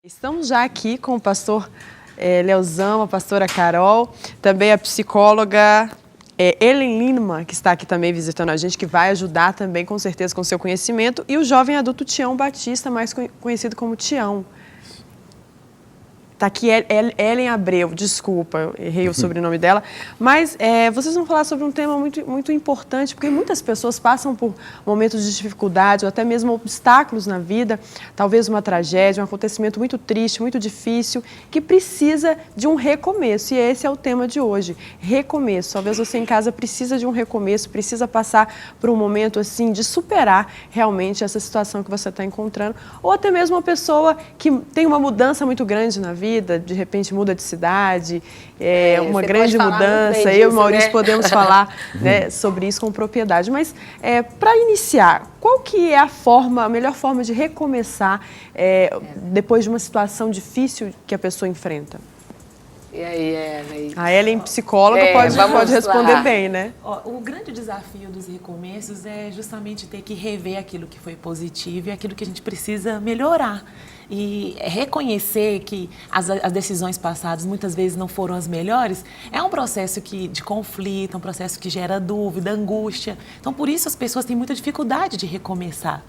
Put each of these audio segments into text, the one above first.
Estamos já aqui com o pastor Leozão, a pastora Carol, também a psicóloga Ellen Lima, que está aqui também visitando a gente, que vai ajudar também, com certeza, com seu conhecimento, e o jovem adulto Tião Batista, mais conhecido como Tião. Está aqui Ellen Abreu, desculpa, eu errei o sobrenome dela, mas vocês vão falar sobre um tema muito importante, porque muitas pessoas passam por momentos de dificuldade ou até mesmo obstáculos na vida, talvez uma tragédia, um acontecimento muito triste, muito difícil, que precisa de um recomeço, e esse é o tema de hoje, recomeço. Talvez você em casa precisa de um recomeço, precisa passar por um momento assim de superar realmente essa situação que você está encontrando, ou até mesmo uma pessoa que tem uma mudança muito grande na vida, de repente muda de cidade, uma grande mudança. Eu e o Maurício podemos falar sobre isso com propriedade. Mas, para iniciar, qual que é a melhor forma de recomeçar depois de uma situação difícil que a pessoa enfrenta? E aí, Ellen? A Ellen, psicóloga, pode responder bem, né? O grande desafio dos recomeços é justamente ter que rever aquilo que foi positivo e aquilo que a gente precisa melhorar. E reconhecer que as decisões passadas muitas vezes não foram as melhores é um processo de conflito, um processo que gera dúvida, angústia. Então, por isso as pessoas têm muita dificuldade de recomeçar.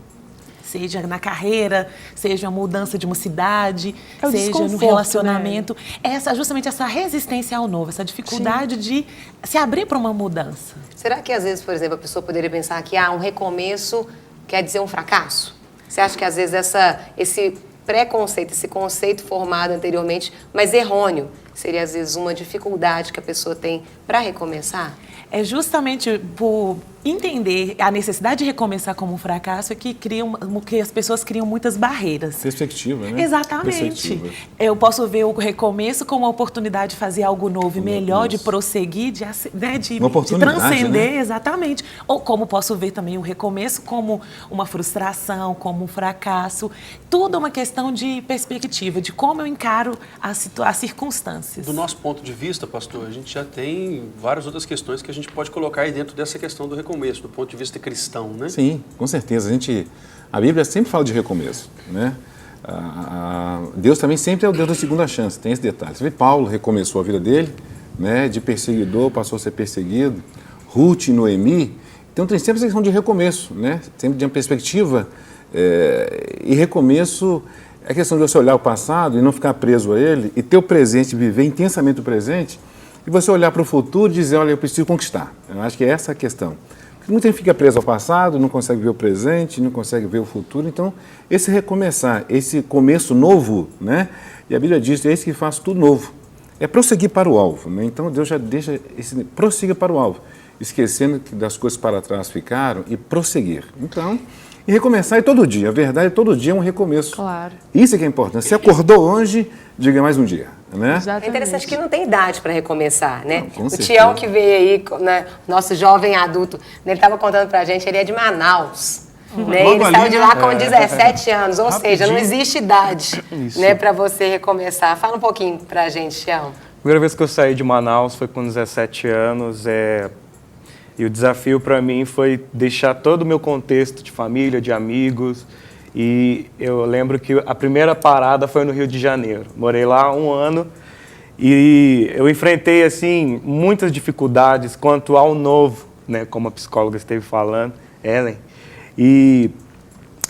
Seja na carreira, seja a mudança de uma cidade, seja no relacionamento. Né? Justamente essa resistência ao novo, essa dificuldade Sim. de se abrir para uma mudança. Será que às vezes, por exemplo, a pessoa poderia pensar que um recomeço quer dizer um fracasso? Você acha que às vezes esse preconceito, esse conceito formado anteriormente, mas errôneo, seria às vezes uma dificuldade que a pessoa tem para recomeçar? É justamente por entender a necessidade de recomeçar como um fracasso que as pessoas criam muitas barreiras. Perspectiva, né? Exatamente. Eu posso ver o recomeço como uma oportunidade de fazer algo novo e melhor, de prosseguir, de transcender, né? Exatamente. Ou como posso ver também o recomeço como uma frustração, como um fracasso. Tudo é uma questão de perspectiva, de como eu encaro as circunstâncias. Do nosso ponto de vista, pastor, a gente já tem várias outras questões que a gente pode colocar aí dentro dessa questão do recomeço, do ponto de vista cristão, né? Sim, com certeza. A Bíblia sempre fala de recomeço, né? Deus também sempre é o Deus da segunda chance, tem esse detalhe. Você vê, Paulo recomeçou a vida dele, né? De perseguidor passou a ser perseguido, Ruth e Noemi. Então tem sempre essa questão de recomeço, né? Sempre de uma perspectiva. E recomeço é a questão de você olhar o passado e não ficar preso a ele, e ter o presente, viver intensamente o presente, e você olhar para o futuro e dizer, olha, eu preciso conquistar. Eu acho que é essa a questão. Porque muita gente fica preso ao passado, não consegue ver o presente, não consegue ver o futuro. Então, esse recomeçar, esse começo novo, né? E a Bíblia diz, é esse que faz tudo novo. É prosseguir para o alvo, né? Então, Deus já deixa prossiga para o alvo, esquecendo que das coisas para trás ficaram e prosseguir. Então, e recomeçar é todo dia. A verdade é todo dia é um recomeço. Claro. Isso é que é importante. Se acordou hoje, diga mais um dia. Né? É interessante que não tem idade para recomeçar, né? Não, o Tião que veio aí, né, nosso jovem adulto, ele estava contando pra gente, ele é de Manaus. Né? Ele saiu de lá com 17 anos, ou seja, não existe idade, né, para você recomeçar. Fala um pouquinho pra gente, Tião. A primeira vez que eu saí de Manaus foi com 17 anos, e o desafio para mim foi deixar todo o meu contexto de família, de amigos. E eu lembro que a primeira parada foi no Rio de Janeiro. Morei lá 1 ano e eu enfrentei assim muitas dificuldades quanto ao novo, né, como a psicóloga esteve falando, Ellen. E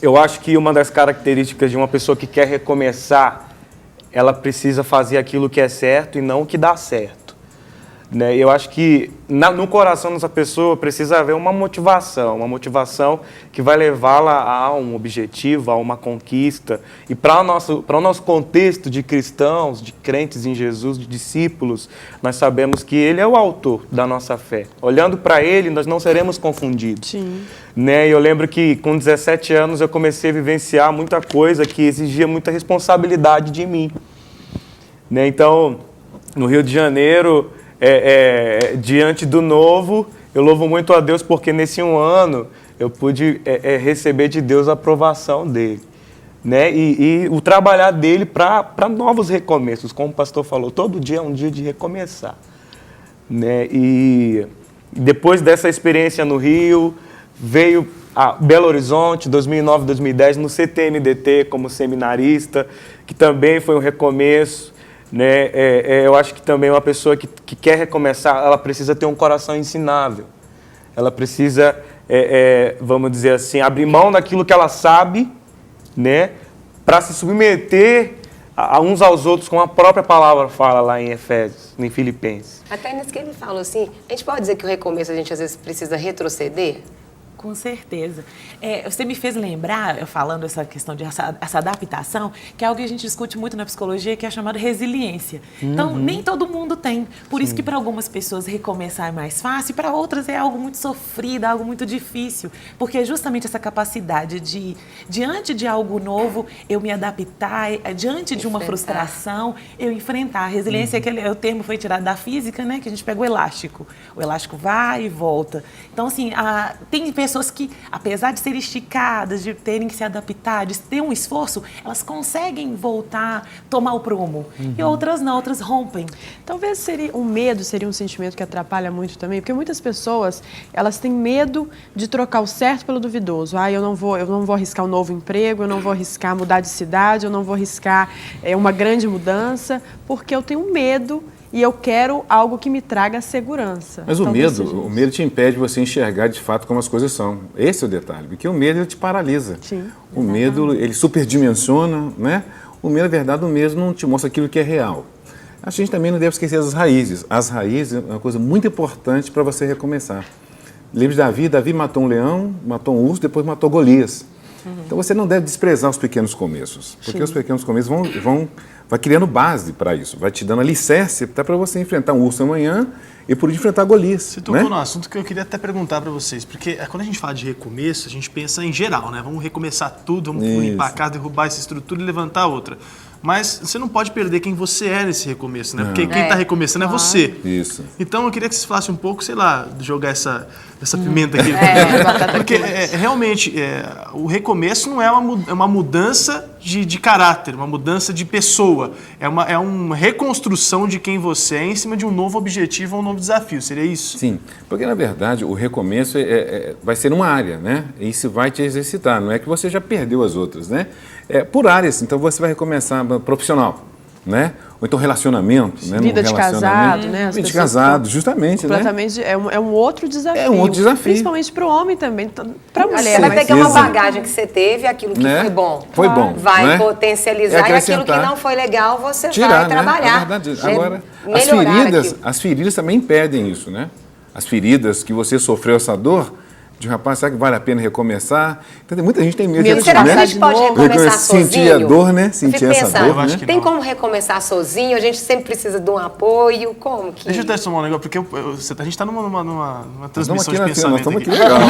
eu acho que uma das características de uma pessoa que quer recomeçar, ela precisa fazer aquilo que é certo e não o que dá certo. Né? Eu acho que no coração dessa pessoa precisa haver uma motivação que vai levá-la a um objetivo, a uma conquista. E para o nosso contexto de cristãos, de crentes em Jesus, de discípulos, nós sabemos que Ele é o autor da nossa fé. Olhando para Ele, nós não seremos confundidos. Sim. Né? Eu lembro que com 17 anos eu comecei a vivenciar muita coisa que exigia muita responsabilidade de mim. Né? Então, no Rio de Janeiro, diante do novo, eu louvo muito a Deus porque nesse 1 ano eu pude receber de Deus a aprovação dele, né? E o trabalhar dele para novos recomeços, como o pastor falou, todo dia é um dia de recomeçar, né? E depois dessa experiência no Rio, veio a Belo Horizonte, 2009, 2010, no CTMDT como seminarista, que também foi um recomeço, né? Eu acho que também uma pessoa que quer recomeçar, ela precisa ter um coração ensinável. Ela precisa, vamos dizer assim, abrir mão daquilo que ela sabe, né? Para se submeter a uns aos outros, como a própria palavra fala lá em Efésios, em Filipenses. Até nisso que ele falou assim, a gente pode dizer que o recomeço a gente às vezes precisa retroceder? Com certeza. Você me fez lembrar, eu falando essa questão de essa adaptação, que é algo que a gente discute muito na psicologia, que é chamado resiliência. Então, nem todo mundo tem. Por isso que para algumas pessoas recomeçar é mais fácil, para outras é algo muito sofrido, algo muito difícil. Porque é justamente essa capacidade de, diante de algo novo, eu me adaptar, diante de uma frustração, eu enfrentar. A resiliência, o termo foi tirado da física, né? Que a gente pega o elástico. O elástico vai e volta. Então, assim, tem pessoas que, apesar de serem esticadas, de terem que se adaptar, de ter um esforço, elas conseguem voltar, tomar o prumo. E outras não, outras rompem. Talvez o medo seria um sentimento que atrapalha muito também, porque muitas pessoas, elas têm medo de trocar o certo pelo duvidoso. Eu não vou arriscar um novo emprego, eu não vou arriscar mudar de cidade, eu não vou arriscar uma grande mudança, porque eu tenho medo e eu quero algo que me traga segurança. Mas o medo te impede de você enxergar de fato como as coisas são. Esse é o detalhe, porque o medo ele te paralisa. Sim, o medo ele superdimensiona, né? O medo, na verdade, o medo não te mostra aquilo que é real. A gente também não deve esquecer as raízes. As raízes é uma coisa muito importante para você recomeçar. Lembre de Davi, Davi matou um leão, matou um urso, depois matou Golias. Então você não deve desprezar os pequenos começos, porque os pequenos começos vai criando base para isso, vai te dando alicerce até para você enfrentar um urso amanhã e por enfrentar Golias. Você tocou no assunto que eu queria até perguntar para vocês, porque quando a gente fala de recomeço, a gente pensa em geral, né? Vamos recomeçar tudo, vamos limpar a casa, derrubar essa estrutura e levantar outra. Mas você não pode perder quem você é nesse recomeço, né? Porque quem está recomeçando é você. Isso. Então eu queria que vocês falassem um pouco, sei lá, jogar essa pimenta aqui. Porque realmente o recomeço não é uma mudança de caráter, uma mudança de pessoa. É uma reconstrução de quem você é em cima de um novo objetivo ou um novo desafio. Seria isso? Sim, porque na verdade o recomeço vai ser uma área, né? E isso vai te exercitar, não é que você já perdeu as outras, né? Por áreas, então você vai recomeçar profissional, né? Ou então relacionamento, né? Vida de casado, né? Vida de casado, justamente, completamente, né? É um outro desafio. É um outro desafio. Principalmente para o homem também, para a mulher. Você vai pegar uma bagagem que você teve, aquilo que foi bom. Foi bom. Vai potencializar e aquilo que não foi legal, você vai trabalhar. Né? É verdade. Agora, as feridas também impedem isso, né? As feridas que você sofreu essa dor, de rapaz, será que vale a pena recomeçar? Então, muita gente tem medo disso, será né? que a gente pode recomeçar sozinho? Sentir a dor, né? Sentir essa dor, né? Tem como recomeçar sozinho? A gente sempre precisa de um apoio? Como que... Deixa eu até somar um negócio, porque a gente está numa transmissão de pensamento. Nós estamos aqui legal.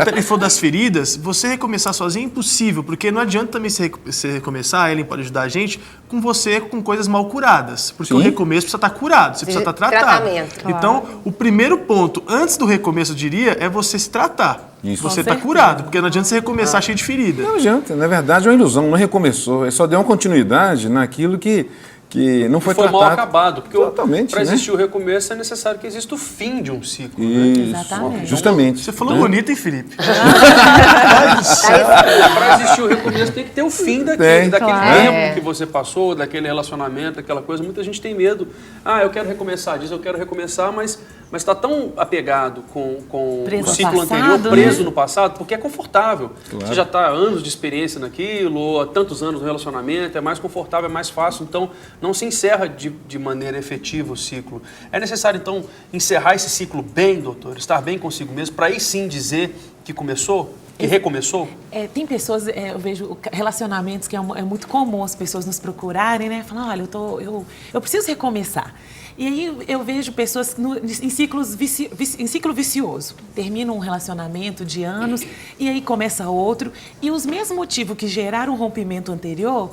Ele falou das feridas, você recomeçar sozinho é impossível, porque não adianta também você recomeçar, a Ellen pode ajudar a gente, com você com coisas mal curadas. Porque o recomeço precisa estar curado, você precisa estar tratado. Tratamento. Então, o primeiro ponto, antes do recomeço, eu diria, é você se tratar. Isso. Você está curado, porque não adianta você recomeçar cheio de ferida. Não adianta, na verdade é uma ilusão, não recomeçou, ele só deu uma continuidade naquilo que não foi tratado. Foi mal acabado, porque para existir o recomeço é necessário que exista o fim de um ciclo. Isso, né? Exatamente. Justamente. Você falou bonito, hein, Felipe? Para existir o recomeço tem que ter o fim daquele tempo que você passou, daquele relacionamento, aquela coisa. Muita gente tem medo. Eu quero recomeçar, diz eu quero recomeçar, mas está tão apegado com o ciclo anterior, preso no passado, porque é confortável. Claro. Você já está há anos de experiência naquilo, ou há tantos anos no relacionamento, é mais confortável, é mais fácil, então não se encerra de maneira efetiva o ciclo. É necessário, então, encerrar esse ciclo bem, doutor, estar bem consigo mesmo, para aí sim dizer que começou? Que recomeçou? Tem pessoas, eu vejo relacionamentos que é muito comum as pessoas nos procurarem, né? Falando, olha, eu preciso recomeçar. E aí eu vejo pessoas em ciclo vicioso. Termina um relacionamento de anos e aí começa outro. E os mesmos motivos que geraram o rompimento anterior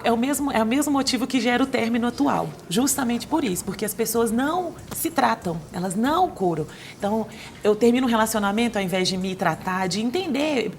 é o mesmo motivo que gera o término atual. Justamente por isso, porque as pessoas não se tratam, elas não curam. Então, eu termino um relacionamento ao invés de me tratar, de entender,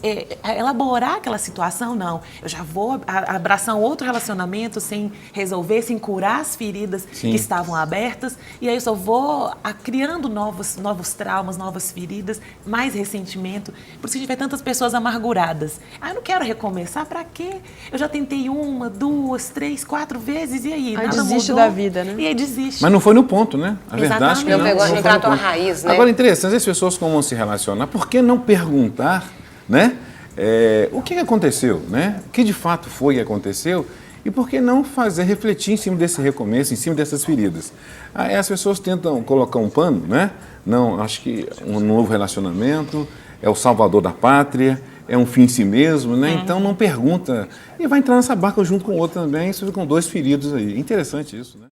elaborar aquela situação, não. Eu já vou abraçar um outro relacionamento sem resolver, sem curar as feridas Sim. que estavam abertas. E aí eu só vou criando novos traumas, novas feridas, mais ressentimento. Por isso que a gente vê tantas pessoas amarguradas. Eu não quero recomeçar, pra quê? Eu já tentei 1, 2, 3, 4 vezes, e aí? Aí Nada desiste mudou. da vida, né? E aí desiste. Mas não foi no ponto, né? A verdade é que Exatamente. não Não foi tratou no a ponto. raiz, né? Agora, interessante, as pessoas como vão se relacionar, por que não perguntar, né? O que aconteceu, né? O que de fato foi que aconteceu? E por que não fazer refletir em cima desse recomeço, em cima dessas feridas? Aí as pessoas tentam colocar um pano, né? Não, acho que um novo relacionamento é o salvador da pátria, é um fim em si mesmo, né? Então não pergunta. E vai entrar nessa barca junto com o outro também, você fica com 2 feridos aí. Interessante isso, né?